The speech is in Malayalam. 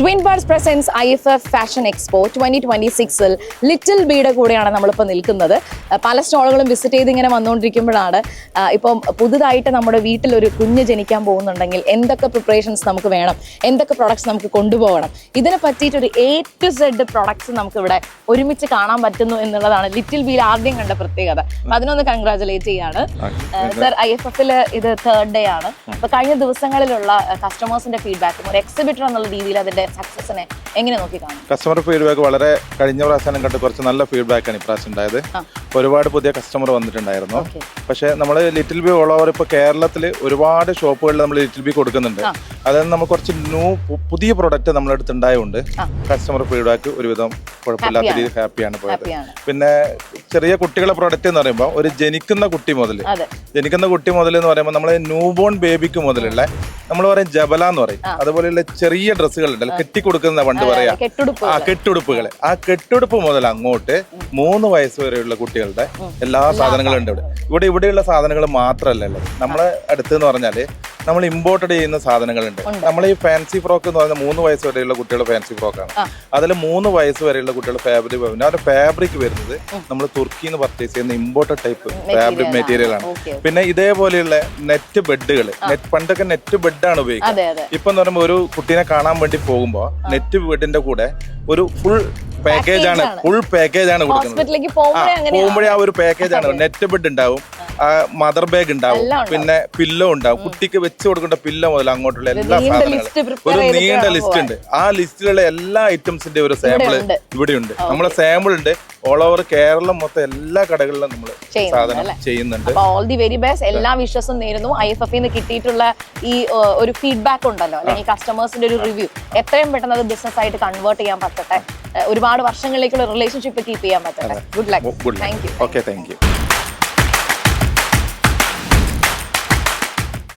Twin birds presence IFF fashion expo 2026-ൽ ലിറ്റിൽ ബീയുടെ കൂടെയാണ് നമ്മളിപ്പോൾ നിൽക്കുന്നത്. പല സ്റ്റോളുകളും വിസിറ്റ് ചെയ്ത് ഇങ്ങനെ വന്നുകൊണ്ടിരിക്കുമ്പോഴാണ് ഇപ്പം പുതുതായിട്ട് നമ്മുടെ വീട്ടിലൊരു കുഞ്ഞ് ജനിക്കാൻ പോകുന്നുണ്ടെങ്കിൽ എന്തൊക്കെ പ്രിപ്പറേഷൻസ് നമുക്ക് വേണം, എന്തൊക്കെ പ്രൊഡക്ട്സ് നമുക്ക് കൊണ്ടുപോകണം, ഇതിനെ പറ്റിയിട്ടൊരു A to Z പ്രൊഡക്ട്സ് നമുക്കിവിടെ ഒരുമിച്ച് കാണാൻ പറ്റുന്നു എന്നുള്ളതാണ് ലിറ്റിൽ ബീയിൽ ആദ്യം കണ്ട പ്രത്യേകത. അപ്പൊ അതിനൊന്ന് കൺഗ്രാജുലേറ്റ് ചെയ്യാണ് സർ. IFF-ൽ ഇത് 3rd ഡേ ആണ്. അപ്പൊ കഴിഞ്ഞ ദിവസങ്ങളിലുള്ള കസ്റ്റമേഴ്സിന്റെ ഫീഡ്ബാക്കും ഒരു എക്സിബിറ്റർ എന്നുള്ള രീതിയിൽ അതിന്റെ സക്സസിനെ എങ്ങനെ നോക്കി കാണും? കസ്റ്റമർ ഫീഡ്ബാക്ക് വളരെ കഴിഞ്ഞ പ്രാവശ്യം കണ്ട് കുറച്ച് നല്ല ഫീഡ്ബാക്കാണ് ഇപ്രാവശ്യം ഉണ്ടായത്. ഒരുപാട് പുതിയ കസ്റ്റമർ വന്നിട്ടുണ്ടായിരുന്നു. പക്ഷെ നമ്മൾ ലിറ്റിൽ ബി ഓൾ ഓവർ ഇപ്പൊ കേരളത്തിൽ ഒരുപാട് ഷോപ്പുകളിൽ നമ്മൾ ലിറ്റിൽ ബി കൊടുക്കുന്നുണ്ട്. അതായത് നമ്മൾ കുറച്ച് പുതിയ പ്രൊഡക്റ്റ് നമ്മുടെ അടുത്ത് ഉണ്ടായതുകൊണ്ട് കസ്റ്റമർ ഫീഡ്ബാക്ക് ഒരുവിധം കുഴപ്പമില്ലാത്ത രീതിയിൽ ഹാപ്പിയാണ് പോയത്. പിന്നെ ചെറിയ കുട്ടികളുടെ പ്രൊഡക്റ്റ് എന്ന് പറയുമ്പോൾ ഒരു ജനിക്കുന്ന കുട്ടി മുതൽ എന്ന് പറയുമ്പോൾ നമ്മൾ ന്യൂ ബോൺ ബേബിക്ക് മുതലുള്ള നമ്മൾ പറയും ജബല എന്ന് പറയും. അതുപോലെയുള്ള ചെറിയ ഡ്രസ്സുകൾ ഉണ്ടല്ലോ, കെട്ടിക്കൊടുക്കുന്ന പണ്ട് പറയാ കെട്ടുടുപ്പുകൾ. ആ കെട്ടുടുപ്പ് മുതൽ അങ്ങോട്ട് 3 വയസ്സ് വരെയുള്ള കുട്ടികളുടെ എല്ലാ സാധനങ്ങളും ഉണ്ട് ഇവിടെയുള്ള സാധനങ്ങൾ മാത്രമല്ലല്ലോ. നമ്മളെ അടുത്ത് എന്ന് പറഞ്ഞാല് നമ്മൾ ഇമ്പോർട്ടഡ് ചെയ്യുന്ന സാധനങ്ങളുണ്ട്. നമ്മൾ ഈ ഫാൻസി ഫ്രോക്ക് എന്ന് പറഞ്ഞാൽ 3 വയസ്സ് വരെയുള്ള കുട്ടികളുടെ ഫാൻസി ഫ്രോക്കാണ്. അതിൽ 3 വയസ്സ് വരെയുള്ള കുട്ടികളുടെ ഫാബ്രിക് അവരുടെ ഫാബ്രിക് വരുന്നത് നമ്മൾ തുർക്കിന്ന് പർച്ചേസ് ചെയ്യുന്ന ഇമ്പോർട്ടഡ് ടൈപ്പ് ഫാബ്രിക് മെറ്റീരിയൽ ആണ്. പിന്നെ ഇതേപോലെയുള്ള നെറ്റ് ബെഡുകൾ, പണ്ടൊക്കെ നെറ്റ് ബെഡാണ് ഉപയോഗിക്കുന്നത്. ഇപ്പൊ എന്ന് പറയുമ്പോൾ ഒരു കുട്ടീനെ കാണാൻ വേണ്ടി പോകുമ്പോൾ നെറ്റ് ബെഡിന്റെ കൂടെ ഒരു ഫുൾ പാക്കേജ് ആണ് കൊടുക്കുന്നത്. പോകുമ്പോഴേ ആ ഒരു പാക്കേജ് ആണ്. നെറ്റ് ബെഡ് ഉണ്ടാവും, മദർ ബാഗ് ഉണ്ടാവും, പിന്നെ പില്ലോ ഉണ്ടാവും. കുട്ടിക്ക് വെച്ച് കൊടുക്കേണ്ട പില്ലോ മുതൽ അങ്ങോട്ടുള്ള എല്ലാ സാധനങ്ങളും ഒരു നീണ്ട ലിസ്റ്റ് ഉണ്ട്. ആ ലിസ്റ്റിലുള്ള എല്ലാ ഐറ്റംസിന്റെ ഒരു സാമ്പിൾ ഇവിടെയുണ്ട്. നമ്മളെ സാമ്പിൾ ഉണ്ട്. ഓൾ ഓവർ കേരളം മൊത്തം എല്ലാ കടകളിലും നമ്മൾ സാധനം ചെയ്യുന്നുണ്ട്. All the very best. എല്ലാ വിഷസും നേരുന്നു. IFF-ന്ന് കിട്ടിയിട്ടുള്ള ഈ ഒരു ഫീഡ്ബാക്ക് ഉണ്ടല്ലോ, അല്ലെങ്കിൽ കസ്റ്റമേഴ്സിന്റെ ഒരു റിവ്യൂ എത്രയും പെട്ടെന്ന് അത് ബിസിനസ് ആയിട്ട് കൺവേർട്ട് ചെയ്യാൻ പറ്റട്ടെ. ഒരുപാട് വർഷങ്ങളിലേക്കുള്ള റിലേഷൻഷിപ്പ് കീപ്പ് ചെയ്യാൻ പറ്റട്ടെ. Good luck. Thank U.